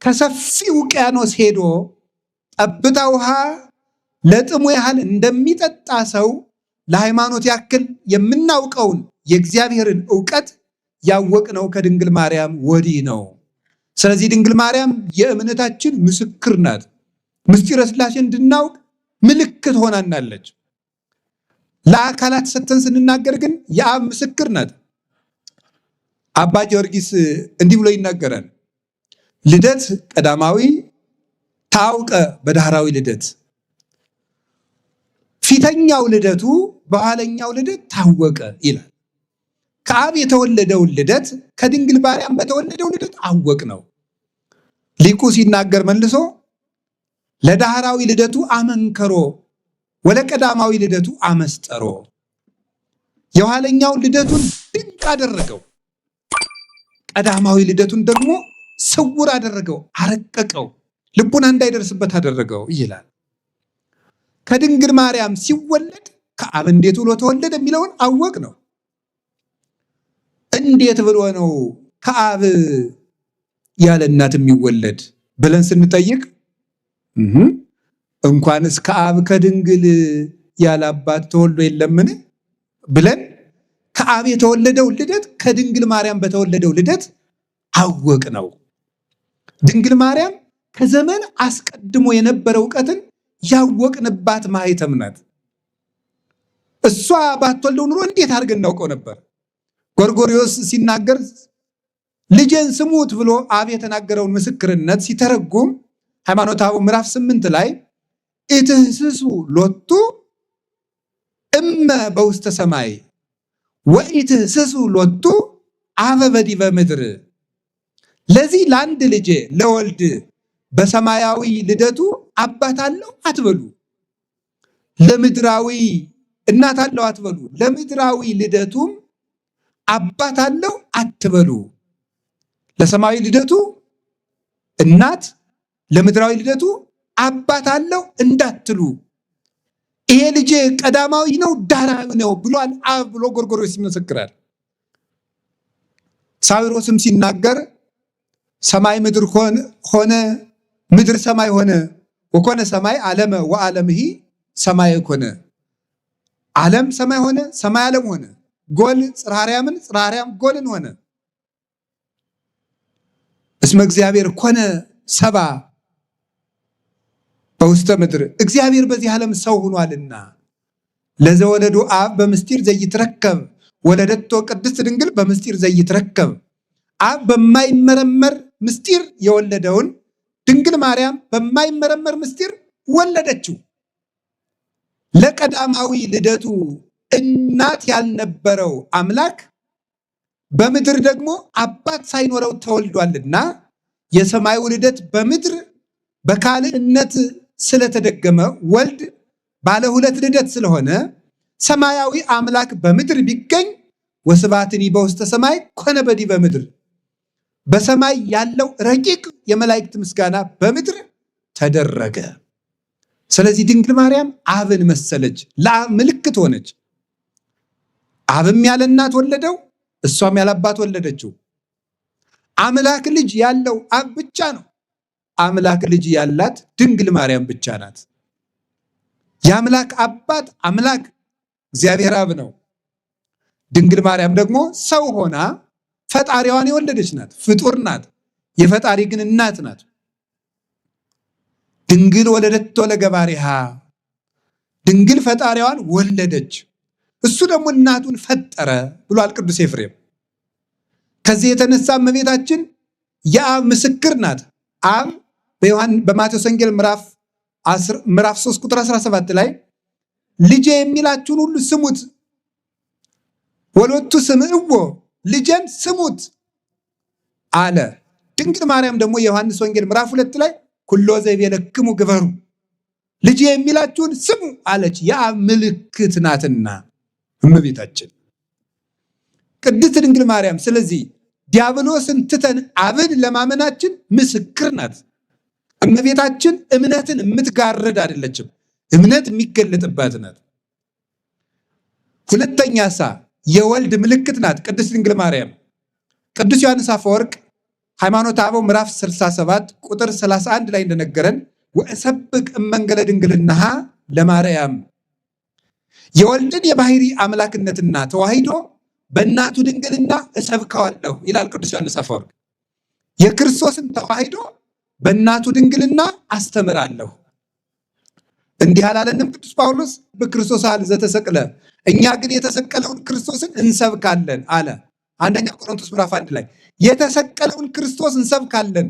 ከሰፊ ውቅያኖስ ሄዶ ጠብታ ውሃ ለጥሙ ያህል እንደሚጠጣ ሰው ለሃይማኖት ያክል የምናውቀውን የእግዚአብሔርን ዕውቀት ያወቅነው ከድንግል ማርያም ወዲህ ነው። ስለዚህ ድንግል ማርያም የእምነታችን ምስክር ናት። ምስጢረ ሥላሴ እንድናውቅ ምልክት ሆናናለች። ለአካላት ሰተን ስንናገር ግን የአብ ምስክር ናት። አባ ጊዮርጊስ እንዲህ ብሎ ይናገራል። ልደት ቀዳማዊ ታውቀ በዳህራዊ ልደት፣ ፊተኛው ልደቱ በኋለኛው ልደት ታወቀ ይላል። ከአብ የተወለደውን ልደት ከድንግል ማርያም በተወለደው ልደት አወቅ ነው። ሊቁ ሲናገር መልሶ ለዳህራዊ ልደቱ አመንከሮ ወለቀዳማዊ ልደቱ አመስጠሮ፣ የኋለኛውን ልደቱን ድንቅ አደረገው፣ ቀዳማዊ ልደቱን ደግሞ ስውር አደረገው፣ አረቀቀው፣ ልቡና እንዳይደርስበት አደረገው ይላል። ከድንግል ማርያም ሲወለድ ከአብ እንዴት ብሎ ተወለደ የሚለውን አወቅ ነው። እንዴት ብሎ ነው ከአብ ያለ እናት የሚወለድ ብለን ስንጠይቅ እንኳንስ ከአብ ከድንግል ያለ አባት ተወልዶ የለምን ብለን ከአብ የተወለደው ልደት ከድንግል ማርያም በተወለደው ልደት አወቅ ነው። ድንግል ማርያም ከዘመን አስቀድሞ የነበረ ዕውቀትን ያወቅንባት ማኅተም ናት። እሷ ባትወልደው ኑሮ እንዴት አድርገን እናውቀው ነበር? ጎርጎርዮስ ሲናገር ልጄን ስሙት ብሎ አብ የተናገረውን ምስክርነት ሲተረጉም ሃይማኖተ አበው ምዕራፍ 8 ላይ ኢትህስሱ ሎቱ እመ በውስተ ሰማይ ወኢትህስሱ ሎቱ አበ በዲበ ምድር፣ ለዚህ ለአንድ ልጄ ለወልድ በሰማያዊ ልደቱ አባት አለው አትበሉ፣ ለምድራዊ እናት አለው አትበሉ፣ ለምድራዊ ልደቱም አባት አለው አትበሉ። ለሰማያዊ ልደቱ እናት፣ ለምድራዊ ልደቱ አባት አለው እንዳትሉ፣ ይሄ ልጄ ቀዳማዊ ነው ዳህራዊ ነው ብሏል አብ ብሎ ጎርጎርዮስ ይመሰክራል። ሳዊሮስም ሲናገር ሰማይ ምድር ሆነ፣ ምድር ሰማይ ሆነ፣ ወኮነ ሰማይ ዓለመ ወዓለምሂ ሰማይ ኮነ። ዓለም ሰማይ ሆነ፣ ሰማይ ዓለም ሆነ። ጎል ጽርሐ አርያምን፣ ጽርሐ አርያም ጎልን ሆነ። እስመ እግዚአብሔር ኮነ ሰባ በውስተ ምድር፣ እግዚአብሔር በዚህ ዓለም ሰው ሆኗልና። ለዘወለዱ አብ በምስጢር ዘይትረከብ ወለደቶ ቅድስት ድንግል በምስጢር ዘይትረከብ፣ አብ በማይመረመር ምስጢር የወለደውን ድንግል ማርያም በማይመረመር ምስጢር ወለደችው። ለቀዳማዊ ልደቱ እናት ያልነበረው አምላክ በምድር ደግሞ አባት ሳይኖረው ተወልዷልና የሰማዩ ልደት በምድር በካልእነት ስለተደገመ ወልድ ባለ ሁለት ልደት ስለሆነ ሰማያዊ አምላክ በምድር ቢገኝ ወስብሐትኒ በውስተ ሰማይ ኮነ በዲበ ምድር፣ በሰማይ ያለው ረቂቅ የመላእክት ምስጋና በምድር ተደረገ። ስለዚህ ድንግል ማርያም አብን መሰለች፣ ለአብ ምልክት ሆነች። አብም ያለ እናት ወለደው፣ እሷም ያለ አባት ወለደችው። አምላክ ልጅ ያለው አብ ብቻ ነው። አምላክ ልጅ ያላት ድንግል ማርያም ብቻ ናት። የአምላክ አባት አምላክ እግዚአብሔር አብ ነው። ድንግል ማርያም ደግሞ ሰው ሆና ፈጣሪዋን የወለደች ናት። ፍጡር ናት፣ የፈጣሪ ግን እናት ናት። ድንግል ወለደቶ ለገባሪሃ፣ ድንግል ፈጣሪዋን ወለደች፣ እሱ ደግሞ እናቱን ፈጠረ ብሏል ቅዱስ ኤፍሬም። ከዚህ የተነሳ እመቤታችን የአብ ምስክር ናት። አብ በማቴዎስ ወንጌል ምዕራፍ 3 ቁጥር 17 ላይ ልጄ የሚላችሁን ሁሉ ስሙት፣ ወሎቱ ስምዕዎ፣ ልጄን ስሙት አለ። ድንግል ማርያም ደግሞ የዮሐንስ ወንጌል ምዕራፍ 2 ላይ ኩሎ ዘይቤለክሙ ግበሩ፣ ልጄ የሚላችሁን ስሙ አለች። የአብ ምልክት ናትና እመቤታችን ቅድስት ድንግል ማርያም። ስለዚህ ዲያብሎስን ትተን አብን ለማመናችን ምስክር ናት። እመቤታችን እምነትን የምትጋርድ አይደለችም፣ እምነት የሚገለጥባት ናት። ሁለተኛ የወልድ ምልክት ናት ቅድስት ድንግል ማርያም። ቅዱስ ዮሐንስ አፈወርቅ ሃይማኖተ አበው ምዕራፍ 67 ቁጥር 31 ላይ እንደነገረን ወእሰብክ እመንገለ ድንግልናሃ ለማርያም የወልድን የባህሪ አምላክነትና ተዋሂዶ በእናቱ ድንግልና እሰብከዋለሁ ይላል ቅዱስ ዮሐንስ አፈወርቅ። የክርስቶስን ተዋሂዶ በእናቱ ድንግልና አስተምራለሁ። እንዲህ አላለንም ቅዱስ ጳውሎስ? በክርስቶስ አል ዘተሰቅለ እኛ ግን የተሰቀለውን ክርስቶስን እንሰብካለን አለ። አንደኛ ቆሮንቶስ ምዕራፍ 1 ላይ የተሰቀለውን ክርስቶስ እንሰብካለን።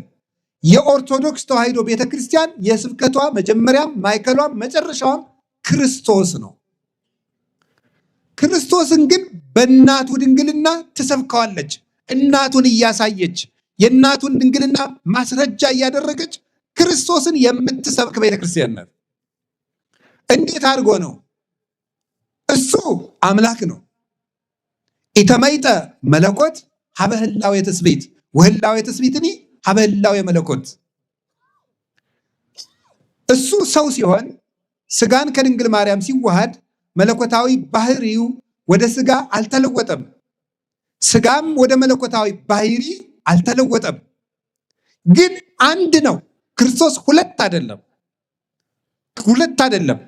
የኦርቶዶክስ ተዋሂዶ ቤተክርስቲያን የስብከቷ መጀመሪያም ማዕከሏም መጨረሻዋም ክርስቶስ ነው። ክርስቶስን ግን በእናቱ ድንግልና ትሰብከዋለች። እናቱን እያሳየች የእናቱን ድንግልና ማስረጃ እያደረገች ክርስቶስን የምትሰብክ ቤተክርስቲያን ናት። እንዴት አድርጎ ነው? እሱ አምላክ ነው። ኢተመይጠ መለኮት ሀበ ህላዌ ትስብእት ወህላዌ ትስብእትኒ ሀበ ህላዌ መለኮት። እሱ ሰው ሲሆን ስጋን ከድንግል ማርያም ሲዋሃድ መለኮታዊ ባህሪው ወደ ስጋ አልተለወጠም፣ ስጋም ወደ መለኮታዊ ባህሪ አልተለወጠም። ግን አንድ ነው። ክርስቶስ ሁለት አይደለም።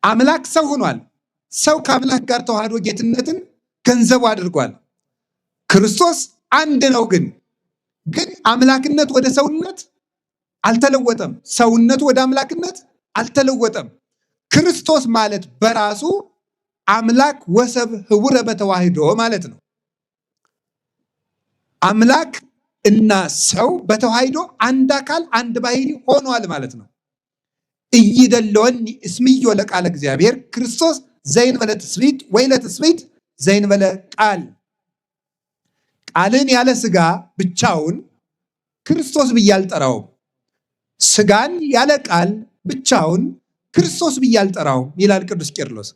አምላክ ሰው ሆኗል። ሰው ከአምላክ ጋር ተዋህዶ ጌትነትን ገንዘቡ አድርጓል። ክርስቶስ አንድ ነው። ግን አምላክነት ወደ ሰውነት አልተለወጠም፣ ሰውነቱ ወደ አምላክነት አልተለወጠም። ክርስቶስ ማለት በራሱ አምላክ ወሰብ ህቡረ በተዋህዶ ማለት ነው። አምላክ እና ሰው በተዋህዶ አንድ አካል አንድ ባህሪ ሆኗል ማለት ነው። እይደለወኒ እስምዮ ለቃለ እግዚአብሔር ክርስቶስ ዘይንበለ ትስብእት ወይለ ትስብእት ዘይንበለ ቃል። ቃልን ያለ ስጋ ብቻውን ክርስቶስ ብዬ አልጠራውም፣ ስጋን ያለ ቃል ብቻውን ክርስቶስ ብዬ አልጠራውም ይላል ቅዱስ ቄርሎስ።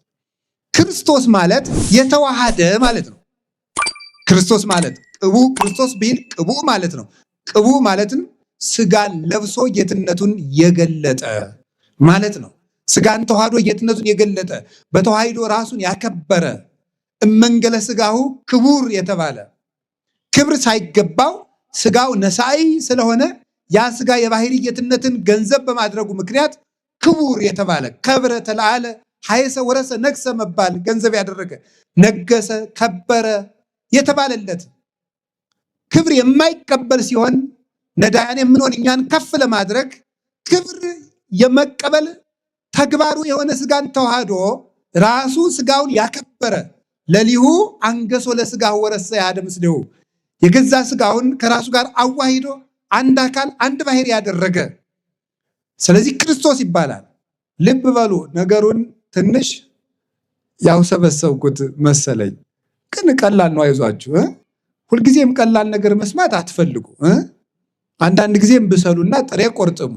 ክርስቶስ ማለት የተዋሃደ ማለት ነው። ክርስቶስ ማለት ቅቡ ክርስቶስ ቢል ቅቡ ማለት ነው። ቅቡ ማለትም ስጋን ለብሶ ጌትነቱን የገለጠ ማለት ነው። ስጋን ተዋህዶ ጌትነቱን የገለጠ በተዋህዶ ራሱን ያከበረ እመንገለ ስጋሁ ክቡር የተባለ ክብር ሳይገባው ስጋው ነሳኢ ስለሆነ ያ ስጋ የባህሪ ጌትነትን ገንዘብ በማድረጉ ምክንያት ክቡር የተባለ ከብረ ተለዓለ ሀየሰ ወረሰ ነግሰ መባል ገንዘብ ያደረገ ነገሰ ከበረ የተባለለት ክብር የማይቀበል ሲሆን ነዳያን የምንሆን እኛን ከፍ ለማድረግ ክብር የመቀበል ተግባሩ የሆነ ስጋን ተዋህዶ ራሱ ስጋውን ያከበረ ለሊሁ አንገሶ ለስጋው ወረሰ ያደም ስለው የገዛ ስጋውን ከራሱ ጋር አዋሂዶ አንድ አካል አንድ ባህሪ ያደረገ ስለዚህ ክርስቶስ ይባላል። ልብ በሉ ነገሩን ትንሽ ያው ሰበሰብኩት መሰለኝ፣ ግን ቀላል ነው። አይዟችሁ። ሁልጊዜም ቀላል ነገር መስማት አትፈልጉ። አንዳንድ ጊዜም ብሰሉና ጥሬ ቆርጥሙ።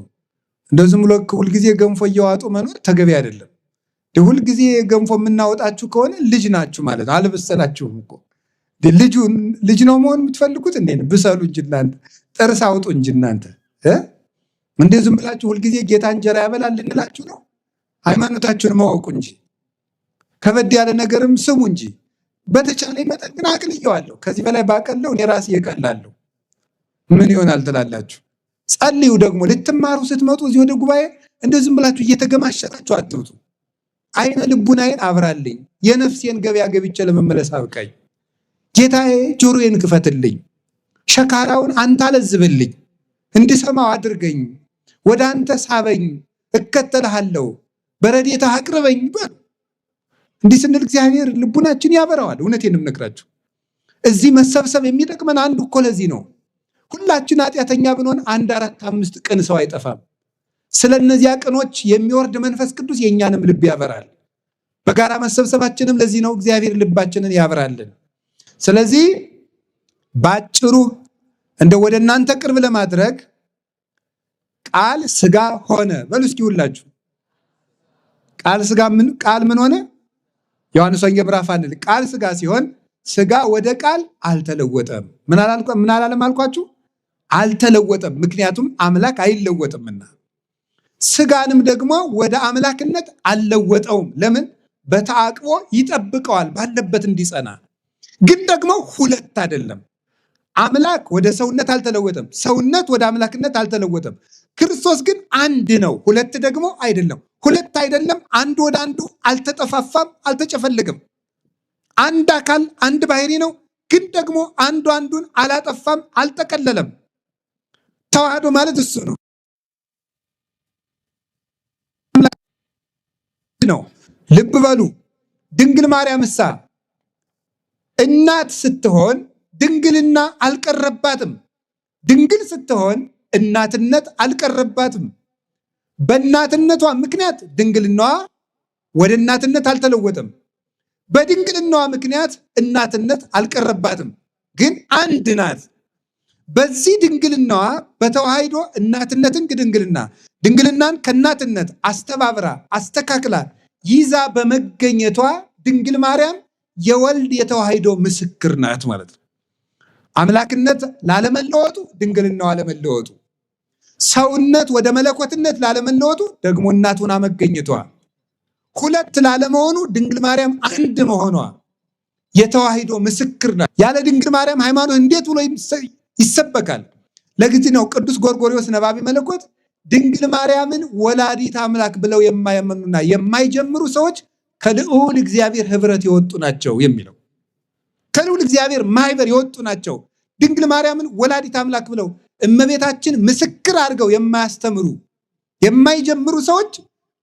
እንደዚህም ብሎ ሁልጊዜ ገንፎ እየዋጡ መኖር ተገቢ አይደለም። ሁልጊዜ ገንፎ የምናወጣችሁ ከሆነ ልጅ ናችሁ ማለት ነው። አልበሰላችሁም እኮ። ልጅ ነው መሆን የምትፈልጉት? እንዴት ብሰሉ እንጂ እናንተ ጥርስ አውጡ እንጂ እናንተ እንደዚህም ብላችሁ ሁልጊዜ ጌታ እንጀራ ያበላል ልንላችሁ ነው? ሃይማኖታችሁን ማወቁ እንጂ ከበድ ያለ ነገርም ስሙ እንጂ። በተቻለ መጠን ግን አቅልየዋለሁ። ከዚህ በላይ ባቀለው እኔ ራሴ እቀላለሁ። ምን ይሆናል ትላላችሁ? ጸልዩ። ደግሞ ልትማሩ ስትመጡ እዚህ ወደ ጉባኤ እንደዚህም ብላችሁ እየተገማሸታችሁ አትውጡ። አይነ ልቡናዬን አብራልኝ፣ የነፍሴን ገበያ ገብቼ ለመመለስ አብቃኝ። ጌታዬ ጆሮዬን ክፈትልኝ፣ ሸካራውን አንተ አለዝብልኝ፣ እንድሰማው አድርገኝ፣ ወደ አንተ ሳበኝ፣ እከተልሃለሁ፣ በረድኤትህ አቅርበኝ በሉ። እንዲህ ስንል እግዚአብሔር ልቡናችን ያበራዋል። እውነቴን ነው የምነግራችሁ። እዚህ መሰብሰብ የሚጠቅመን አንዱ እኮ ለዚህ ነው። ሁላችን ኃጢአተኛ ብንሆን 1፣ 4፣ 5 ቅን ሰው አይጠፋም። ስለ እነዚያ ቅኖች የሚወርድ መንፈስ ቅዱስ የእኛንም ልብ ያበራል። በጋራ መሰብሰባችንም ለዚህ ነው። እግዚአብሔር ልባችንን ያበራልን። ስለዚህ ባጭሩ እንደ ወደ እናንተ ቅርብ ለማድረግ ቃል ስጋ ሆነ በሉ እስኪ ሁላችሁ። ቃል ምን ሆነ? ዮሐንስ ወንጌል ምዕራፍ 1 ቃል ስጋ ሲሆን ስጋ ወደ ቃል አልተለወጠም። ምን አላለም አልኳችሁ? አልተለወጠም። ምክንያቱም አምላክ አይለወጥምና። ስጋንም ደግሞ ወደ አምላክነት አልለወጠውም። ለምን? በተአቅቦ ይጠብቀዋል ባለበት እንዲጸና። ግን ደግሞ ሁለት አይደለም አምላክ ወደ ሰውነት አልተለወጠም፣ ሰውነት ወደ አምላክነት አልተለወጠም። ክርስቶስ ግን አንድ ነው፣ ሁለት ደግሞ አይደለም። ሁለት አይደለም፣ አንዱ ወደ አንዱ አልተጠፋፋም፣ አልተጨፈለገም። አንድ አካል አንድ ባህሪ ነው፣ ግን ደግሞ አንዱ አንዱን አላጠፋም፣ አልጠቀለለም። ተዋህዶ ማለት እሱ ነው ነው። ልብ በሉ። ድንግል ማርያም እሳ እናት ስትሆን ድንግልና አልቀረባትም። ድንግል ስትሆን እናትነት አልቀረባትም። በእናትነቷ ምክንያት ድንግልናዋ ወደ እናትነት አልተለወጠም። በድንግልናዋ ምክንያት እናትነት አልቀረባትም። ግን አንድ ናት። በዚህ ድንግልናዋ በተዋሂዶ እናትነትን ከድንግልና ድንግልናን ከእናትነት አስተባብራ አስተካክላ ይዛ በመገኘቷ ድንግል ማርያም የወልድ የተዋሂዶ ምስክር ናት ማለት ነው። አምላክነት ላለመለወጡ፣ ድንግልናዋ ለመለወጡ፣ ሰውነት ወደ መለኮትነት ላለመለወጡ ደግሞ እናቱን መገኘቷ፣ ሁለት ላለመሆኑ ድንግል ማርያም አንድ መሆኗ የተዋሂዶ ምስክር ናት። ያለ ድንግል ማርያም ሃይማኖት እንዴት ብሎ ይሰበካል? ለዚህ ነው ቅዱስ ጎርጎርዮስ ነባቢ መለኮት ድንግል ማርያምን ወላዲት አምላክ ብለው የማያምኑና የማይጀምሩ ሰዎች ከልዑል እግዚአብሔር ህብረት የወጡ ናቸው የሚለው። ከልዑል እግዚአብሔር ማህበር የወጡ ናቸው። ድንግል ማርያምን ወላዲት አምላክ ብለው እመቤታችን ምስክር አድርገው የማያስተምሩ የማይጀምሩ ሰዎች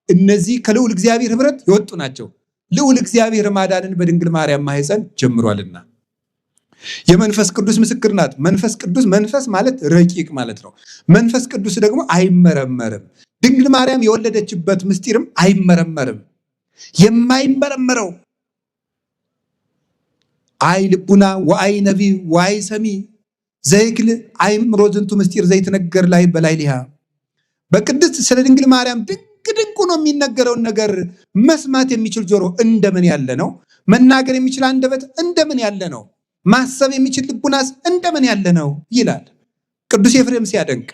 እነዚህ ከልዑል እግዚአብሔር ህብረት የወጡ ናቸው። ልዑል እግዚአብሔር ማዳንን በድንግል ማርያም ማህፀን ጀምሯልና የመንፈስ ቅዱስ ምስክር ናት። መንፈስ ቅዱስ መንፈስ ማለት ረቂቅ ማለት ነው። መንፈስ ቅዱስ ደግሞ አይመረመርም። ድንግል ማርያም የወለደችበት ምስጢርም አይመረመርም። የማይመረመረው አይ ልቡና ወአይ ነቢ ወአይ ሰሚ ዘይክል አይምሮ ዝንቱ ምስጢር ዘይትነገር ላይ በላይ ሊሃ በቅድስት ስለ ድንግል ማርያም ድንቅ ድንቁ ነው የሚነገረውን ነገር መስማት የሚችል ጆሮ እንደምን ያለ ነው? መናገር የሚችል አንደበት እንደምን ያለ ነው? ማሰብ የሚችል ልቡናስ እንደምን ያለ ነው ይላል ቅዱስ ኤፍሬም ሲያደንቅ።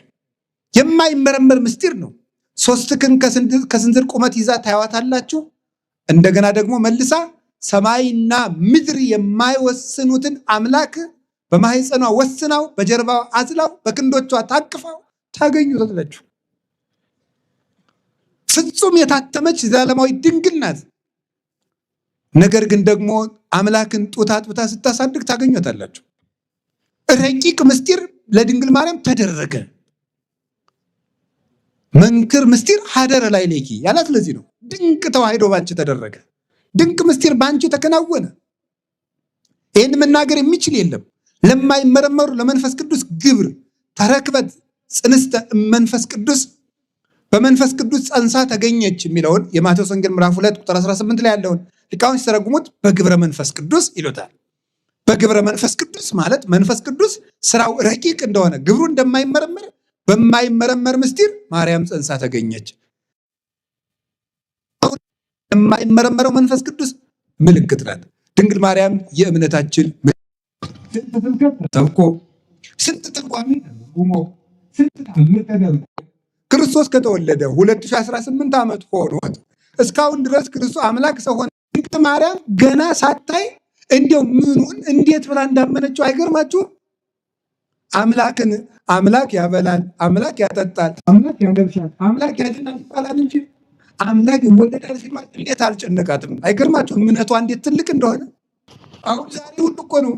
የማይመረመር ምስጢር ነው። 3 ክንድ ከስንዝር ቁመት ይዛ ታያዋታላችሁ። እንደገና ደግሞ መልሳ ሰማይና ምድር የማይወስኑትን አምላክ በማህፀኗ ወስናው በጀርባዋ አዝላው በክንዶቿ ታቅፋው ታገኙታላችሁ። ፍጹም የታተመች ዘላለማዊ ድንግል ናት። ነገር ግን ደግሞ አምላክን ጡት አጥብታ ስታሳድግ ታገኙታላችሁ። ረቂቅ ምስጢር ለድንግል ማርያም ተደረገ። መንክር ምስጢር ሀደረ ላይ ሌኪ ያላት ለዚህ ነው። ድንቅ ተዋሂዶ ባንቺ ተደረገ። ድንቅ ምስጢር ባንቺ ተከናወነ። ይህን መናገር የሚችል የለም። ለማይመረመሩ ለመንፈስ ቅዱስ ግብር ተረክበት ጽንስተ መንፈስ ቅዱስ በመንፈስ ቅዱስ ጸንሳ ተገኘች የሚለውን የማቴዎስ ወንጌል ምዕራፍ 2 ቁጥር 18 ላይ ያለውን ሊቃውንት ሲተረጉሙት በግብረ መንፈስ ቅዱስ ይሉታል። በግብረ መንፈስ ቅዱስ ማለት መንፈስ ቅዱስ ስራው ረቂቅ እንደሆነ ግብሩ እንደማይመረመር በማይመረመር ምስጢር ማርያም ጸንሳ ተገኘች። የማይመረመረው መንፈስ ቅዱስ ምልክት ናት። ድንግል ማርያም የእምነታችን ተብኮ ስንት ትርጓሜ ጉሞ ስንት ታምር ተደርጎ ክርስቶስ ከተወለደ 2018 ዓመት ሆኖት እስካሁን ድረስ ክርስቶስ አምላክ ሰው ሆነ። ድንግል ማርያም ገና ሳታይ እንዲያው ምኑን እንዴት ብላ እንዳመነችው አይገርማችሁም? አምላክን አምላክ ያበላል፣ አምላክ ያጠጣል፣ አምላክ ያለብሳል፣ አምላክ ያድናል ይባላል እንጂ አምላክ ይወለዳል ሲባል እንዴት አልጨነቃትም? አይገርማችሁም? እምነቷ እንዴት ትልቅ እንደሆነ። አሁን ዛሬ ሁሉ እኮ ነው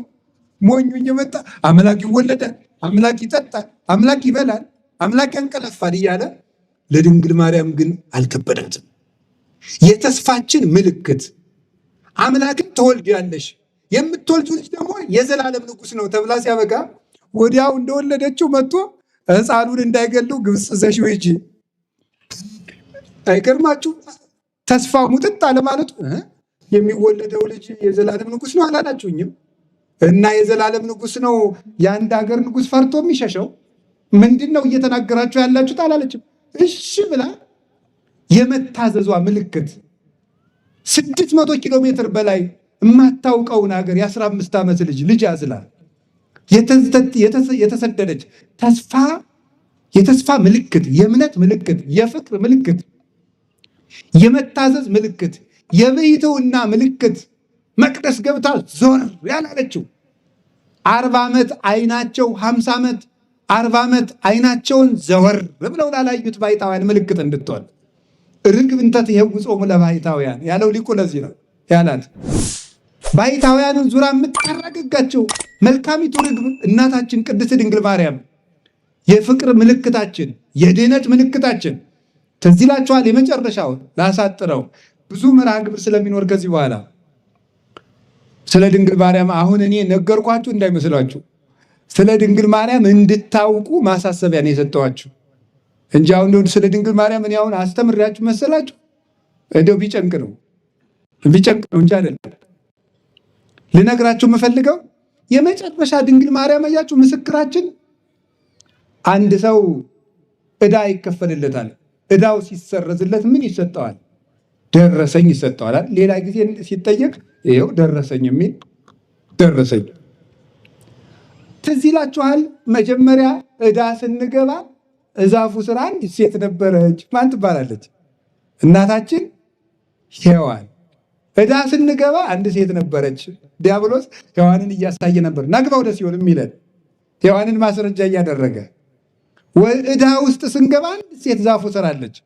ሞኙ እየመጣ አምላክ ይወለዳል፣ አምላክ ይጠጣል፣ አምላክ ይበላል፣ አምላክ ያንቀላፋል እያለ ለድንግል ማርያም ግን አልከበዳትም። የተስፋችን ምልክት አምላክን ትወልጃለሽ፣ የምትወልጂው ልጅ ደግሞ የዘላለም ንጉሥ ነው ተብላ ሲያበቃ ወዲያው እንደወለደችው መጥቶ ሕፃኑን እንዳይገሉ ግብፅ ዘሽው ሂጂ። አይገርማችሁ? ተስፋው ሙጥጥ አለማለቱ የሚወለደው ልጅ የዘላለም ንጉሥ ነው አላላችሁኝም? እና የዘላለም ንጉሥ ነው የአንድ ሀገር ንጉሥ ፈርቶ የሚሸሸው ምንድን ነው እየተናገራችሁ ያላችሁት አላለችም። እሺ ብላ የመታዘዟ ምልክት 600 ኪሎ ሜትር በላይ የማታውቀውን ሀገር የ15 ዓመት ልጅ አዝላ የተሰደደች የተስፋ ምልክት፣ የእምነት ምልክት፣ የፍቅር ምልክት፣ የመታዘዝ ምልክት፣ የብሕትውና ምልክት መቅደስ ገብታ ዞር ያላለችው 40 ዓመት አይናቸው 50 ዓመት 40 ዓመት አይናቸውን ዘወር ብለው ላላዩት ባሕታውያን ምልክት እንድትሆን ርግብ እንተ ትኄውፆሙ ለባሕታውያን ያለው ሊቁ ለዚህ ነው ያላት። ባሕታውያንን ዙራ የምታረጋጋቸው መልካሚቱ ርግብ እናታችን ቅድስት ድንግል ማርያም የፍቅር ምልክታችን፣ የድኅነት ምልክታችን። ትዝ ይላችኋል። የመጨረሻው ላሳጥረው ብዙ መርሃ ግብር ስለሚኖር ከዚህ በኋላ ስለ ድንግል ማርያም አሁን እኔ ነገርኳችሁ እንዳይመስላችሁ፣ ስለ ድንግል ማርያም እንድታውቁ ማሳሰቢያ ነው የሰጠኋችሁ እንጂ አሁን ስለ ድንግል ማርያም እኔ አሁን አስተምሬያችሁ መሰላችሁ? እንደው ቢጨንቅ ነው እንጂ አይደለም። ልነግራችሁ የምፈልገው የመጨረሻ ድንግል ማርያም አያችሁ ምስክራችን። አንድ ሰው ዕዳ ይከፈልለታል። ዕዳው ሲሰረዝለት ምን ይሰጠዋል? ደረሰኝ ይሰጠዋል። ሌላ ጊዜ ሲጠየቅ ይኸው ደረሰኝ የሚል ደረሰኝ። ትዝ ይላችኋል። መጀመሪያ ዕዳ ስንገባ እዛፉ ስር አንዲት ሴት ነበረች። ማን ትባላለች? እናታችን ሔዋን። ዕዳ ስንገባ አንድ ሴት ነበረች። ዲያብሎስ ሔዋንን እያሳየ ነበር ናግባ ወደ ሲኦል የሚለን ሔዋንን ማስረጃ እያደረገ። ዕዳ ውስጥ ስንገባ አንድ ሴት ዛፉ ስር አለች።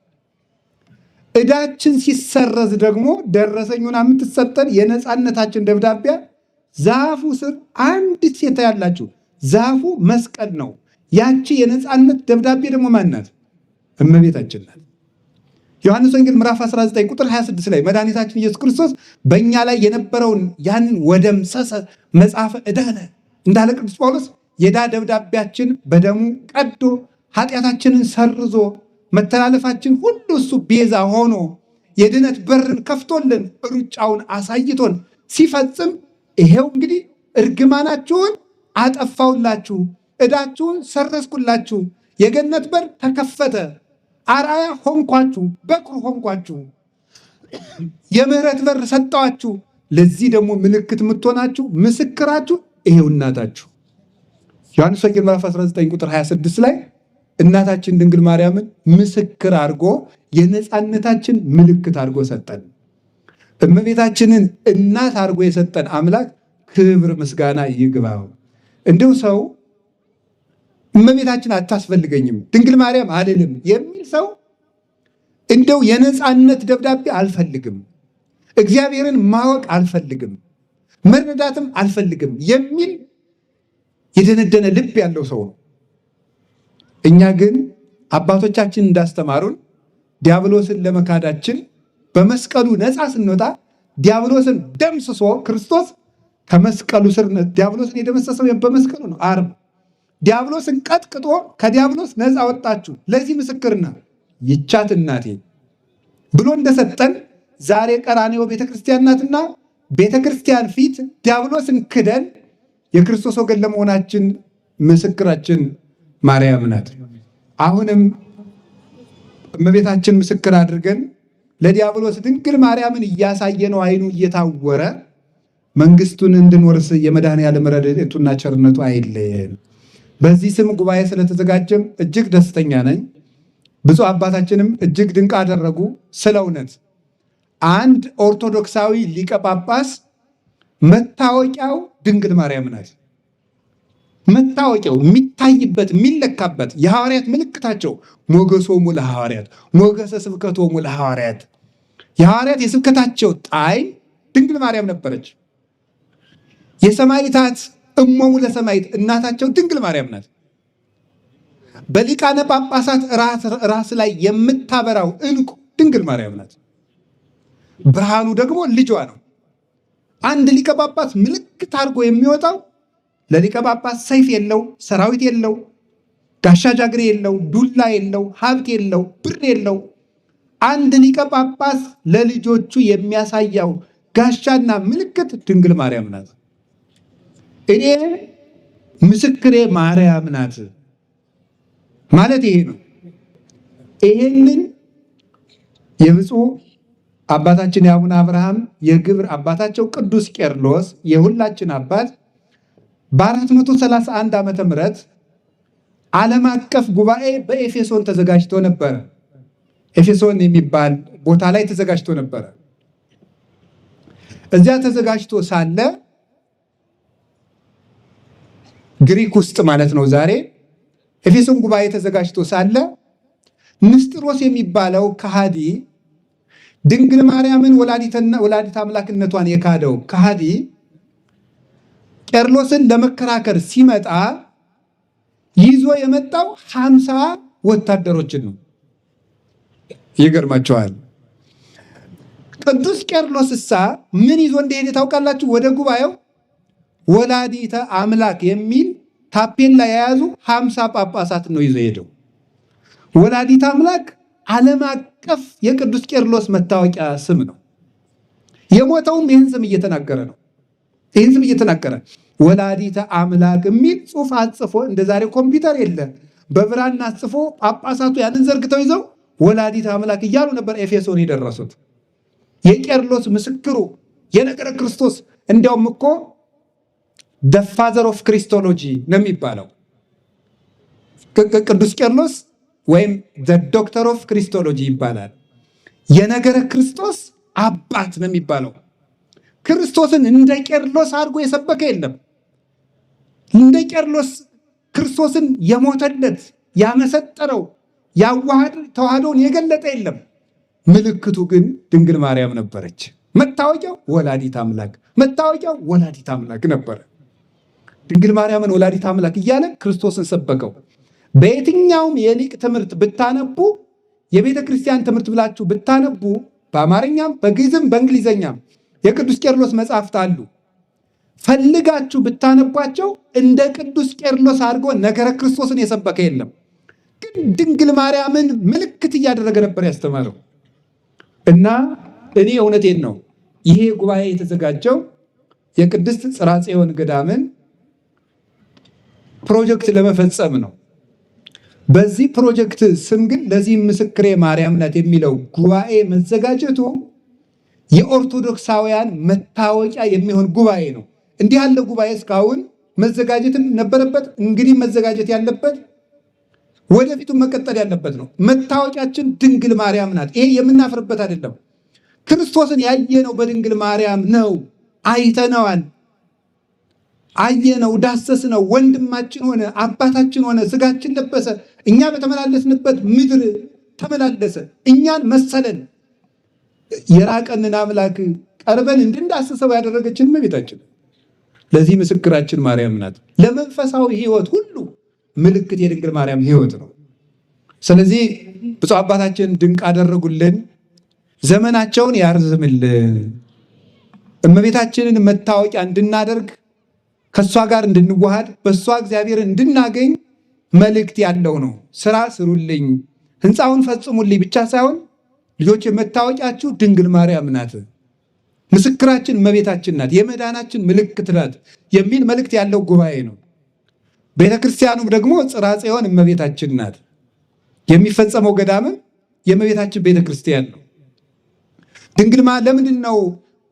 ዕዳችን ሲሰረዝ ደግሞ ደረሰኙን የምትሰጠን የነፃነታችን ደብዳቤ ዛፉ ስር አንዲት ሴት ያላችሁ። ዛፉ መስቀል ነው። ያቺ የነፃነት ደብዳቤ ደግሞ ማናት? እመቤታችን ናት። ዮሐንስ ወንጌል ምዕራፍ 19 ቁጥር 26 ላይ መድኃኒታችን ኢየሱስ ክርስቶስ በእኛ ላይ የነበረውን ያንን ወደምሰሰ መጽሐፈ ዕዳ እንዳለ ቅዱስ ጳውሎስ የዕዳ ደብዳቤያችን በደሙ ቀዶ ኃጢአታችንን ሰርዞ መተላለፋችን ሁሉ እሱ ቤዛ ሆኖ የድነት በርን ከፍቶልን ሩጫውን አሳይቶን ሲፈጽም ይሄው እንግዲህ እርግማናችሁን አጠፋውላችሁ፣ ዕዳችሁን ሰረዝኩላችሁ፣ የገነት በር ተከፈተ፣ አርአያ ሆንኳችሁ፣ በኩር ሆንኳችሁ፣ የምህረት በር ሰጠዋችሁ። ለዚህ ደግሞ ምልክት የምትሆናችሁ ምስክራችሁ ይሄው እናታችሁ። ዮሐንስ ወንጌል ምዕራፍ 19 ቁጥር 26 ላይ እናታችን ድንግል ማርያምን ምስክር አድርጎ የነፃነታችን ምልክት አድርጎ ሰጠን። እመቤታችንን እናት አድርጎ የሰጠን አምላክ ክብር ምስጋና ይግባው። እንደው ሰው እመቤታችን አታስፈልገኝም ድንግል ማርያም አልልም የሚል ሰው እንደው የነፃነት ደብዳቤ አልፈልግም፣ እግዚአብሔርን ማወቅ አልፈልግም፣ መረዳትም አልፈልግም የሚል የደነደነ ልብ ያለው ሰው ነው። እኛ ግን አባቶቻችን እንዳስተማሩን ዲያብሎስን ለመካዳችን በመስቀሉ ነፃ ስንወጣ ዲያብሎስን ደምስሶ ክርስቶስ ከመስቀሉ ስር ዲያብሎስን የደመሰሰው በመስቀሉ ነው። ዓርብ ዲያብሎስን ቀጥቅጦ ከዲያብሎስ ነፃ ወጣችሁ፣ ለዚህ ምስክርና ይቻት እናቴ ብሎ እንደሰጠን ዛሬ ቀራንዮ ቤተክርስቲያን ናትና ቤተክርስቲያን ፊት ዲያብሎስን ክደን የክርስቶስ ወገን ለመሆናችን ምስክራችን ማርያም ናት። አሁንም እመቤታችን ምስክር አድርገን ለዲያብሎስ ድንግል ማርያምን እያሳየነው አይኑ እየታወረ መንግስቱን እንድንወርስ የመድኃኔዓለም ረድኤቱና ቸርነቱ አይለየን። በዚህ ስም ጉባኤ ስለተዘጋጀም እጅግ ደስተኛ ነኝ። ብፁዕ አባታችንም እጅግ ድንቅ አደረጉ። ስለ እውነት አንድ ኦርቶዶክሳዊ ሊቀ ጳጳስ መታወቂያው ድንግል ማርያም ናት። መታወቂያው የሚታይበት የሚለካበት የሐዋርያት ምልክታቸው ሞገሶሙ ለሐዋርያት ሞገሰ ስብከቶሙ ለሐዋርያት፣ የሐዋርያት የስብከታቸው ጣዕም ድንግል ማርያም ነበረች። የሰማዕታት እሞሙ ለሰማዕት እናታቸው ድንግል ማርያም ናት። በሊቃነ ጳጳሳት ራስ ላይ የምታበራው ዕንቁ ድንግል ማርያም ናት። ብርሃኑ ደግሞ ልጇ ነው። አንድ ሊቀ ጳጳስ ምልክት አድርጎ የሚወጣው ለሊቀ ጳጳስ ሰይፍ የለው፣ ሰራዊት የለው፣ ጋሻ ጃግሬ የለው፣ ዱላ የለው፣ ሀብት የለው፣ ብር የለው። አንድ ሊቀ ጳጳስ ለልጆቹ የሚያሳያው ጋሻና ምልክት ድንግል ማርያም ናት። እኔ ምስክሬ ማርያም ናት ማለት ይሄ ነው። ይሄንን የብፁዕ አባታችን የአቡነ አብርሃም የግብር አባታቸው ቅዱስ ቄርሎስ የሁላችን አባት በ431 ዓመተ ምህረት ዓለም አቀፍ ጉባኤ በኤፌሶን ተዘጋጅቶ ነበረ። ኤፌሶን የሚባል ቦታ ላይ ተዘጋጅቶ ነበረ። እዚያ ተዘጋጅቶ ሳለ ግሪክ ውስጥ ማለት ነው። ዛሬ ኤፌሶን ጉባኤ ተዘጋጅቶ ሳለ ንስጥሮስ የሚባለው ከሃዲ ድንግል ማርያምን ወላዲተ አምላክነቷን የካደው ከሃዲ ቄርሎስን ለመከራከር ሲመጣ ይዞ የመጣው 50 ወታደሮችን ነው። ይገርማቸዋል። ቅዱስ ቄርሎስሳ ምን ይዞ እንደሄደ ታውቃላችሁ? ወደ ጉባኤው ወላዲተ አምላክ የሚል ታፔላ የያዙ 50 ጳጳሳት ነው ይዞ ሄደው። ወላዲተ አምላክ ዓለም አቀፍ የቅዱስ ቄርሎስ መታወቂያ ስም ነው። የሞተውም ይህን ስም እየተናገረ ነው። ይህን ስም እየተናገረ ወላዲተ አምላክ የሚል ጽሑፍ አጽፎ፣ እንደ ዛሬ ኮምፒውተር የለ፣ በብራና አጽፎ ጳጳሳቱ ያንን ዘርግተው ይዘው ወላዲተ አምላክ እያሉ ነበር ኤፌሶን የደረሱት። የቄርሎስ ምስክሩ የነገረ ክርስቶስ እንዲያውም እኮ the father of Christology ነው የሚባለው። ቅዱስ ቄርሎስ ወይም the doctor of Christology ይባላል። የነገረ ክርስቶስ አባት ነው የሚባለው። ክርስቶስን እንደ ቄርሎስ አድርጎ የሰበከ የለም። እንደ ቄርሎስ ክርስቶስን የሞተለት ያመሰጠረው ተዋህዶን የገለጠ የለም። ምልክቱ ግን ድንግል ማርያም ነበረች። መታወቂያው ወላዲተ አምላክ፣ መታወቂያው ወላዲተ አምላክ ነበረ። ድንግል ማርያምን ወላዲተ አምላክ እያለ ክርስቶስን ሰበከው። በየትኛውም የሊቅ ትምህርት ብታነቡ፣ የቤተ ክርስቲያን ትምህርት ብላችሁ ብታነቡ፣ በአማርኛም በግዕዝም በእንግሊዘኛም የቅዱስ ቄርሎስ መጽሐፍት አሉ። ፈልጋችሁ ብታነቧቸው እንደ ቅዱስ ቄርሎስ አድርጎ ነገረ ክርስቶስን የሰበከ የለም። ግን ድንግል ማርያምን ምልክት እያደረገ ነበር ያስተማረው። እና እኔ እውነቴን ነው፣ ይሄ ጉባኤ የተዘጋጀው የቅድስት ጽርሐ ጽዮን ገዳምን ፕሮጀክት ለመፈጸም ነው። በዚህ ፕሮጀክት ስም ግን ለዚህ ምስክሬ ማርያም ናት የሚለው ጉባኤ መዘጋጀቱ የኦርቶዶክሳውያን መታወቂያ የሚሆን ጉባኤ ነው። እንዲህ ያለ ጉባኤ እስካሁን መዘጋጀትም ነበረበት። እንግዲህ መዘጋጀት ያለበት ወደፊቱ መቀጠል ያለበት ነው። መታወቂያችን ድንግል ማርያም ናት። ይሄ የምናፍርበት አይደለም። ክርስቶስን ያየነው በድንግል ማርያም ነው። አይተነዋል፣ አየነው፣ ዳሰስነው። ወንድማችን ሆነ፣ አባታችን ሆነ፣ ስጋችን ለበሰ። እኛ በተመላለስንበት ምድር ተመላለሰ፣ እኛን መሰለን። የራቀንን አምላክ ቀርበን እንድንዳስሰው ያደረገችን እመቤታችን። ለዚህ ምስክራችን ማርያም ናት። ለመንፈሳዊ ሕይወት ሁሉ ምልክት የድንግል ማርያም ሕይወት ነው። ስለዚህ ብፁዕ አባታችን ድንቅ አደረጉልን። ዘመናቸውን ያርዝምልን። እመቤታችንን መታወቂያ እንድናደርግ፣ ከእሷ ጋር እንድንዋሃድ፣ በእሷ እግዚአብሔር እንድናገኝ መልእክት ያለው ነው። ስራ ስሩልኝ፣ ህንፃውን ፈጽሙልኝ ብቻ ሳይሆን ልጆች መታወቂያችሁ ድንግል ማርያም ናት፣ ምስክራችን እመቤታችን ናት፣ የመዳናችን ምልክት ናት የሚል መልእክት ያለው ጉባኤ ነው። ቤተክርስቲያኑም ደግሞ ጽርሐ ጽዮን እመቤታችን ናት። የሚፈጸመው ገዳምም የእመቤታችን ቤተክርስቲያን ነው። ድንግል ለምንድን ነው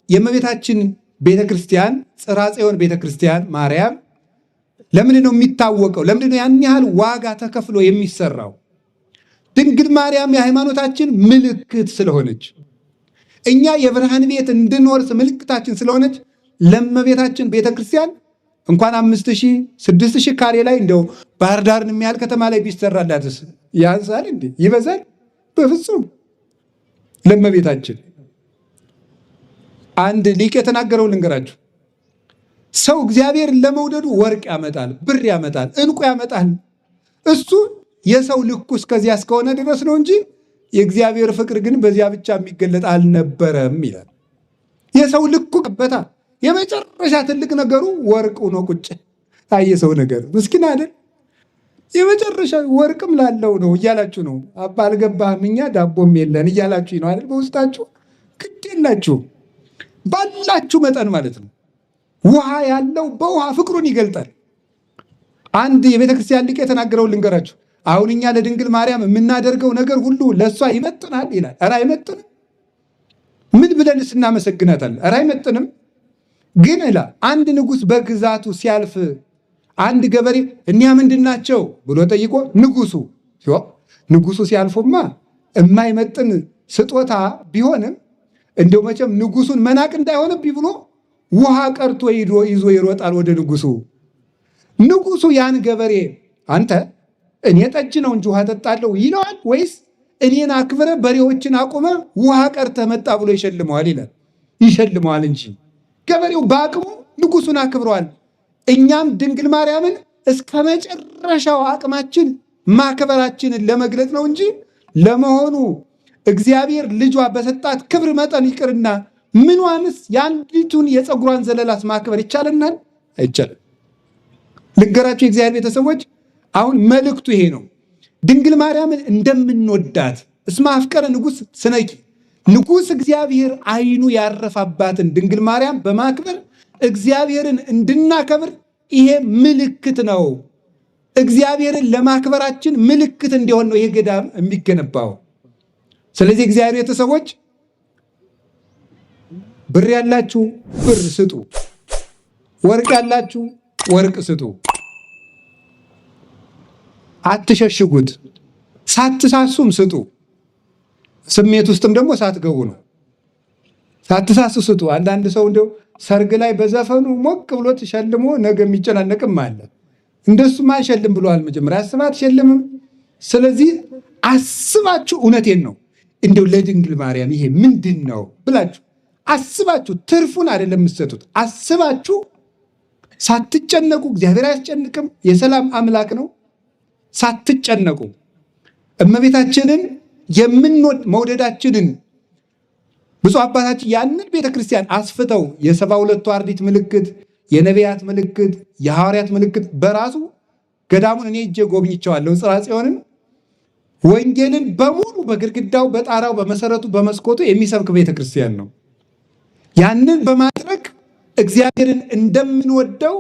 የእመቤታችን ቤተክርስቲያን ጽርሐ ጽዮን ቤተክርስቲያን ማርያም ለምንድን ነው የሚታወቀው? ለምንድን ነው ያን ያህል ዋጋ ተከፍሎ የሚሰራው? ድንግል ማርያም የሃይማኖታችን ምልክት ስለሆነች፣ እኛ የብርሃን ቤት እንድንወርስ ምልክታችን ስለሆነች ለእመቤታችን ቤተክርስቲያን እንኳን 5000 6000 ካሬ ላይ እንደው ባህር ዳርን የሚያህል ከተማ ላይ ቢሰራላትስ ያንሳል እንዴ? ይበዛል? በፍጹም። ለእመቤታችን አንድ ሊቅ የተናገረው ልንገራችሁ። ሰው እግዚአብሔርን ለመውደዱ ወርቅ ያመጣል፣ ብር ያመጣል፣ ዕንቁ ያመጣል። እሱ የሰው ልኩ እስከዚያ እስከሆነ ድረስ ነው እንጂ የእግዚአብሔር ፍቅር ግን በዚያ ብቻ የሚገለጥ አልነበረም ይላል። የሰው ልኩ ቀበታ የመጨረሻ ትልቅ ነገሩ ወርቅ ሆኖ ቁጭ የሰው ነገር ምስኪን አይደል? የመጨረሻ ወርቅም ላለው ነው እያላችሁ ነው። አባ አልገባህም፣ እኛ ዳቦም የለን እያላችሁ ነው አይደል? በውስጣችሁ ግድ የላችሁ ባላችሁ መጠን ማለት ነው። ውሃ ያለው በውሃ ፍቅሩን ይገልጣል። አንድ የቤተክርስቲያን ሊቅ የተናገረውን ልንገራችሁ። አሁን እኛ ለድንግል ማርያም የምናደርገው ነገር ሁሉ ለእሷ ይመጥናል ይላል። ኧረ አይመጥንም። ምን ብለንስ እናመሰግናታለን? ኧረ አይመጥንም። ግን ይላል አንድ ንጉሥ በግዛቱ ሲያልፍ አንድ ገበሬ እኒያ ምንድን ናቸው ብሎ ጠይቆ ንጉሱ ሲያልፉማ የማይመጥን ስጦታ ቢሆንም እንደው መቼም ንጉሱን መናቅ እንዳይሆንብኝ ብሎ ውሃ ቀርቶ ይዞ ይሮጣል ወደ ንጉሱ። ንጉሱ ያን ገበሬ አንተ እኔ ጠጅ ነው እንጂ ውሃ ጠጣለሁ ይለዋል ወይስ እኔን አክብረ በሬዎችን አቁመ ውሃ ቀርተ መጣ ብሎ ይሸልመዋል ይላል። ይሸልመዋል እንጂ ገበሬው በአቅሙ ንጉሱን አክብረዋል። እኛም ድንግል ማርያምን እስከ መጨረሻው አቅማችን ማክበራችንን ለመግለጽ ነው እንጂ ለመሆኑ እግዚአብሔር ልጇ በሰጣት ክብር መጠን ይቅርና ምኗንስ የአንዲቱን የፀጉሯን ዘለላስ ማክበር ይቻለናል? አይቻልም። ልንገራችሁ የእግዚአብሔር ቤተሰቦች፣ አሁን መልእክቱ ይሄ ነው። ድንግል ማርያምን እንደምንወዳት እስመ አፍቀረ ንጉሥ ስነኪ፣ ንጉሥ እግዚአብሔር ዓይኑ ያረፋባትን ድንግል ማርያም በማክበር እግዚአብሔርን እንድናከብር ይሄ ምልክት ነው። እግዚአብሔርን ለማክበራችን ምልክት እንዲሆን ነው ይሄ ገዳም የሚገነባው። ስለዚህ እግዚአብሔር ቤተሰቦች ብር ያላችሁ ብር ስጡ፣ ወርቅ ያላችሁ ወርቅ ስጡ። አትሸሽጉት፣ ሳትሳሱም ስጡ። ስሜት ውስጥም ደግሞ ሳትገቡ ነው። ሳትሳሱ ስጡ። አንዳንድ ሰው እንደው ሰርግ ላይ በዘፈኑ ሞቅ ብሎት ሸልሞ ነገ የሚጨናነቅም አለ። እንደሱም አንሸልም ብለዋል። መጀመሪያ አስባ አትሸልምም። ስለዚህ አስባችሁ፣ እውነቴን ነው እንደው ለድንግል ማርያም ይሄ ምንድን ነው ብላችሁ አስባችሁ፣ ትርፉን አይደለም የምትሰጡት፣ አስባችሁ ሳትጨነቁ። እግዚአብሔር አያስጨንቅም፣ የሰላም አምላክ ነው። ሳትጨነቁ እመቤታችንን የምንወድ መውደዳችንን ብፁዕ አባታችን ያንን ቤተክርስቲያን አስፍተው የ72ቱ አርድእት ምልክት፣ የነቢያት ምልክት፣ የሐዋርያት ምልክት በራሱ ገዳሙን እኔ እጄ ጎብኝቸዋለሁ። ጽርሐ ጽዮንን ወንጌልን በሙሉ በግድግዳው፣ በጣራው፣ በመሰረቱ፣ በመስኮቱ የሚሰብክ ቤተክርስቲያን ነው። ያንን በማድረግ እግዚአብሔርን እንደምንወደው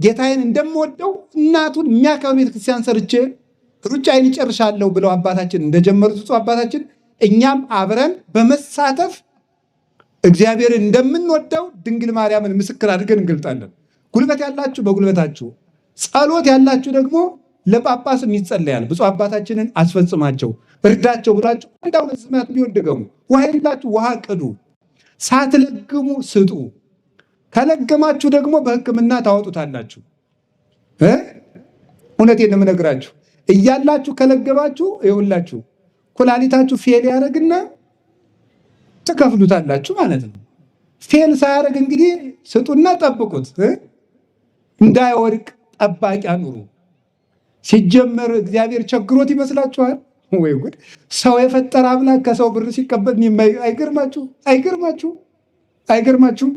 ጌታዬን እንደምወደው እናቱን የሚያከብር ቤተክርስቲያን ሰርቼ ሩጫዬን ይጨርሻለሁ ብለው አባታችን እንደጀመሩት ብፁዕ አባታችን እኛም አብረን በመሳተፍ እግዚአብሔርን እንደምንወደው ድንግል ማርያምን ምስክር አድርገን እንገልጣለን። ጉልበት ያላችሁ በጉልበታችሁ፣ ጸሎት ያላችሁ ደግሞ ለጳጳስም ይጸለያል። ብፁዕ አባታችንን አስፈጽማቸው፣ እርዳቸው ብላችሁ አንድ ሁለት ስማት ቢሆን ድገሙ። ውሃ የሌላችሁ ውሃ ቅዱ፣ ሳትለግሙ ስጡ። ከለገማችሁ ደግሞ በሕክምና ታወጡታላችሁ። እውነቴን ነው የምነግራችሁ። እያላችሁ ከለገማችሁ ይኸውላችሁ ኩላሊታችሁ ፌል ያደርግና ትከፍሉታላችሁ ማለት ነው። ፌል ሳያደርግ እንግዲህ ስጡና ጠብቁት። እንዳይወድቅ ጠባቂ አኑሩ። ሲጀመር እግዚአብሔር ቸግሮት ይመስላችኋል ወይ? ጉድ! ሰው የፈጠረ አምላክ ከሰው ብር ሲቀበል አይገርማችሁ? አይገርማችሁ? አይገርማችሁም?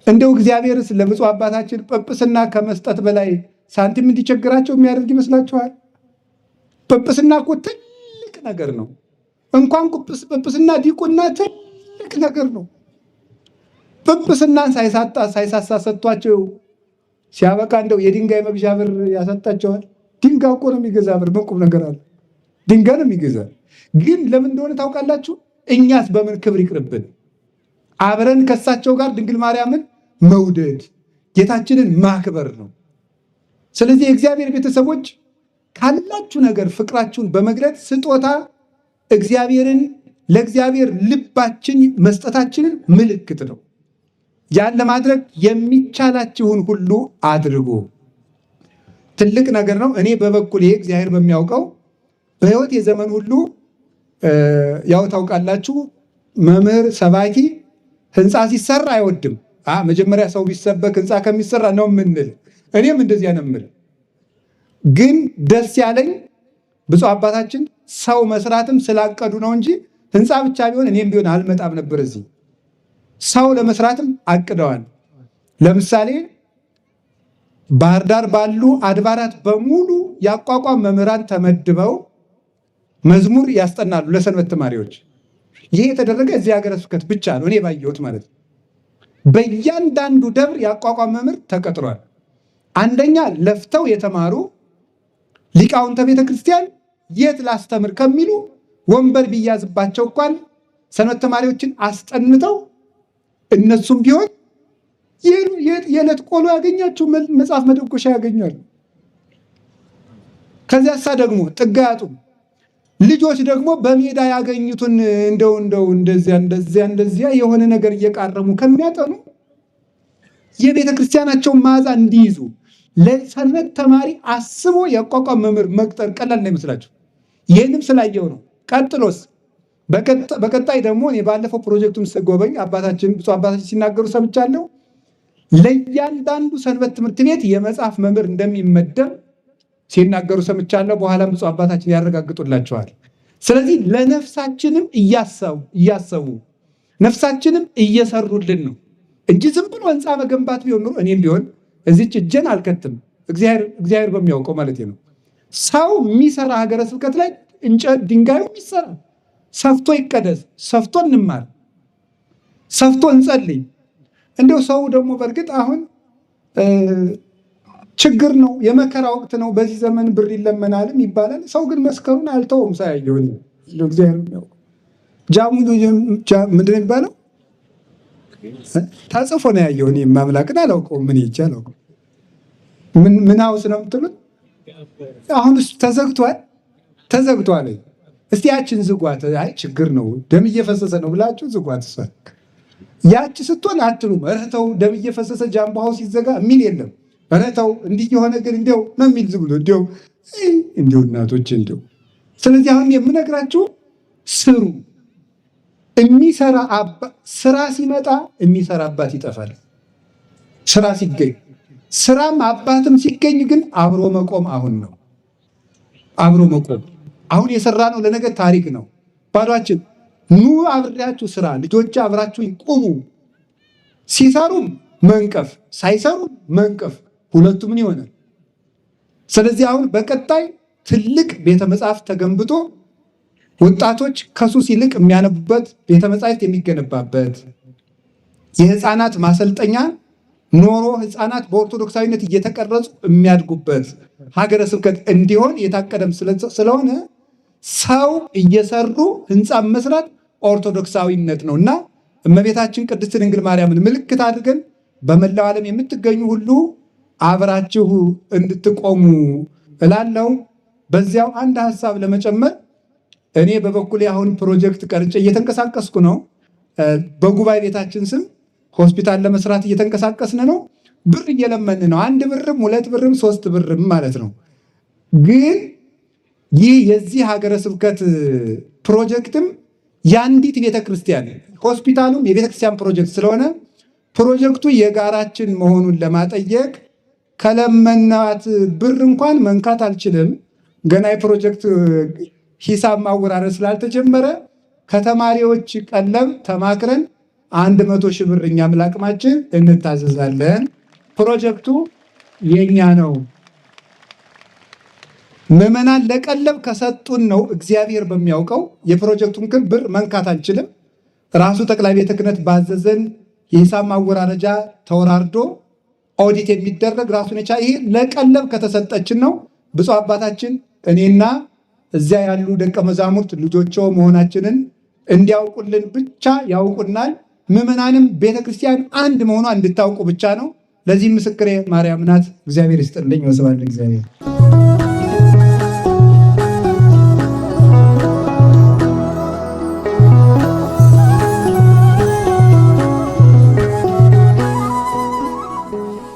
እንደው እግዚአብሔርስ ለብፁዕ አባታችን ጵጵስና ከመስጠት በላይ ሳንቲም እንዲቸግራቸው የሚያደርግ ይመስላችኋል? ጵጵስና እኮ ትልቅ ነገር ነው። እንኳን ጵጵስና ዲቁና ትልቅ ነገር ነው። ጵጵስናን ሳይሳሳ ሰጥቷቸው ሲያበቃ እንደው የድንጋይ መግዣ ብር ያሰጣቸዋል። ድንጋይ እኮ ነው የሚገዛ ብር ምን ቁም ነገር አለ? ድንጋይ ነው የሚገዛ። ግን ለምን እንደሆነ ታውቃላችሁ? እኛስ በምን ክብር ይቅርብን? አብረን ከሳቸው ጋር ድንግል ማርያምን መውደድ ጌታችንን ማክበር ነው። ስለዚህ የእግዚአብሔር ቤተሰቦች ካላችሁ ነገር ፍቅራችሁን በመግለጥ ስጦታ እግዚአብሔርን ለእግዚአብሔር ልባችን መስጠታችንን ምልክት ነው። ያን ለማድረግ የሚቻላችሁን ሁሉ አድርጉ። ትልቅ ነገር ነው። እኔ በበኩል ይሄ እግዚአብሔር በሚያውቀው በሕይወት የዘመን ሁሉ ያው ታውቃላችሁ፣ መምህር ሰባኪ ህንፃ ሲሰራ አይወድም። መጀመሪያ ሰው ቢሰበክ ህንፃ ከሚሰራ ነው የምንል። እኔም እንደዚያ ነው የምል። ግን ደስ ያለኝ ብፁዕ አባታችን ሰው መስራትም ስላቀዱ ነው እንጂ ህንፃ ብቻ ቢሆን እኔም ቢሆን አልመጣም ነበር እዚህ። ሰው ለመስራትም አቅደዋል። ለምሳሌ ባህር ዳር ባሉ አድባራት በሙሉ ያቋቋም መምህራን ተመድበው መዝሙር ያስጠናሉ ለሰንበት ተማሪዎች። ይሄ የተደረገ እዚህ ሀገረ ስብከት ብቻ ነው እኔ ባየሁት ማለት ነው። በእያንዳንዱ ደብር ያቋቋም መምህር ተቀጥሯል። አንደኛ ለፍተው የተማሩ ሊቃውንተ ቤተ ክርስቲያን የት ላስተምር ከሚሉ ወንበር ቢያዝባቸው እንኳን ሰንበት ተማሪዎችን አስጠንተው እነሱም ቢሆን የዕለት ቆሎ ያገኛቸው መጽሐፍ መደጎሻ ያገኛሉ። ከዚያሳ ደግሞ ጥጋ ያጡም ልጆች ደግሞ በሜዳ ያገኙትን እንደው እንደዚያ የሆነ ነገር እየቃረሙ ከሚያጠኑ የቤተ ክርስቲያናቸውን መዓዛ እንዲይዙ ለሰንበት ተማሪ አስቦ ያቋቋም መምህር መቅጠር ቀላል እንዳይመስላችሁ። ይህንም ስላየው ነው። ቀጥሎስ በቀጣይ ደግሞ እኔ ባለፈው ፕሮጀክቱን ስጎበኝ ብፁዕ አባታችን ሲናገሩ ሰምቻለሁ። ለእያንዳንዱ ሰንበት ትምህርት ቤት የመጽሐፍ መምህር እንደሚመደብ ሲናገሩ ሰምቻለሁ። በኋላም ብፁዕ አባታችን ያረጋግጡላቸዋል። ስለዚህ ለነፍሳችንም እያሰቡ ነፍሳችንም እየሰሩልን ነው እንጂ ዝም ብሎ ህንፃ መገንባት ቢሆን ኖሮ እኔም ቢሆን እዚች እጄን አልከትም። እግዚአብሔር በሚያውቀው ማለት ነው። ሰው የሚሰራ ሀገረ ስብከት ላይ እንጨት ድንጋዩ የሚሰራ ሰፍቶ ይቀደስ፣ ሰፍቶ እንማር፣ ሰፍቶ እንጸልይ። እንደው ሰው ደግሞ በእርግጥ አሁን ችግር ነው፣ የመከራ ወቅት ነው። በዚህ ዘመን ብር ይለመናልም ይባላል። ሰው ግን መስከሩን አልተውም። ሳያየው እግዚአብሔር የሚያውቀው ጃሙ ምንድን ነው የሚባለው? ተጽፎ ነው ያየው። እኔ ማምላክን አላውቀውም። ምን ይቻ አላውቀውም። ምን ሀውስ ነው የምትሉት? አሁን እሱ ተዘግቷል። እስቲ ያችን ዝጓት። አይ ችግር ነው ደም እየፈሰሰ ነው ብላችሁ ዝጓት። እሷ ያቺ ስትሆን አትሉም። ኧረ ተው ደም እየፈሰሰ ጃምቦ ሀውስ ይዘጋ የሚል የለም። ኧረ ተው እንዲህ የሆነ ግን እንዲያው ነው የሚል ዝም ብሎ እንዲያው እናቶች እንዲያው። ስለዚህ አሁን የምነግራችሁ ስሩ። የሚሰራ ስራ ሲመጣ የሚሰራ አባት ይጠፋል። ስራ ሲገኝ ስራም አባትም ሲገኝ ግን አብሮ መቆም አሁን ነው። አብሮ መቆም አሁን የሰራ ነው ለነገ ታሪክ ነው። ባዷችን ኑ አብሬያችሁ ስራ፣ ልጆች አብራችሁ ቁሙ። ሲሰሩም መንቀፍ፣ ሳይሰሩም መንቀፍ፣ ሁለቱ ምን ይሆናል? ስለዚህ አሁን በቀጣይ ትልቅ ቤተ መጻሕፍት ተገንብቶ ወጣቶች ከሱስ ይልቅ የሚያነቡበት ቤተ መጻሕፍት የሚገነባበት የህፃናት ማሰልጠኛ ኖሮ ህፃናት በኦርቶዶክሳዊነት እየተቀረጹ የሚያድጉበት ሀገረ ስብከት እንዲሆን የታቀደም ስለሆነ ሰው እየሰሩ ህንፃ መስራት ኦርቶዶክሳዊነት ነው እና እመቤታችን ቅድስት ድንግል ማርያምን ምልክት አድርገን በመላው ዓለም የምትገኙ ሁሉ አብራችሁ እንድትቆሙ እላለሁ። በዚያው አንድ ሀሳብ ለመጨመር እኔ በበኩሌ አሁን ፕሮጀክት ቀርጬ እየተንቀሳቀስኩ ነው። በጉባኤ ቤታችን ስም ሆስፒታል ለመስራት እየተንቀሳቀስን ነው። ብር እየለመን ነው። 1 ብርም 2 ብርም 3 ብርም ማለት ነው። ግን ይህ የዚህ ሀገረ ስብከት ፕሮጀክትም የአንዲት ቤተክርስቲያን ሆስፒታሉም የቤተክርስቲያን ፕሮጀክት ስለሆነ ፕሮጀክቱ የጋራችን መሆኑን ለማጠየቅ ከለመናት ብር እንኳን መንካት አልችልም። ገና የፕሮጀክት ሂሳብ ማወራረድ ስላልተጀመረ ከተማሪዎች ቀለብ ተማክረን 100 ሺህ ብር እኛም ላቅማችን እንታዘዛለን። ፕሮጀክቱ የኛ ነው። ምዕመናን ለቀለብ ከሰጡን ነው እግዚአብሔር በሚያውቀው። የፕሮጀክቱን ግን ብር መንካት አንችልም። ራሱ ጠቅላይ ቤተ ክህነት ባዘዘን የሂሳብ ማወራረጃ ተወራርዶ ኦዲት የሚደረግ ራሱን የቻለ ይሄ ለቀለብ ከተሰጠችን ነው። ብፁዕ አባታችን እኔና እዚያ ያሉ ደቀ መዛሙርት ልጆቸው መሆናችንን እንዲያውቁልን ብቻ ያውቁናል። ምዕመናንም ቤተክርስቲያን አንድ መሆኗ እንድታውቁ ብቻ ነው። ለዚህ ምስክሬ ማርያም ናት። እግዚአብሔር ይስጥልኝ። ወስብሐት ለእግዚአብሔር።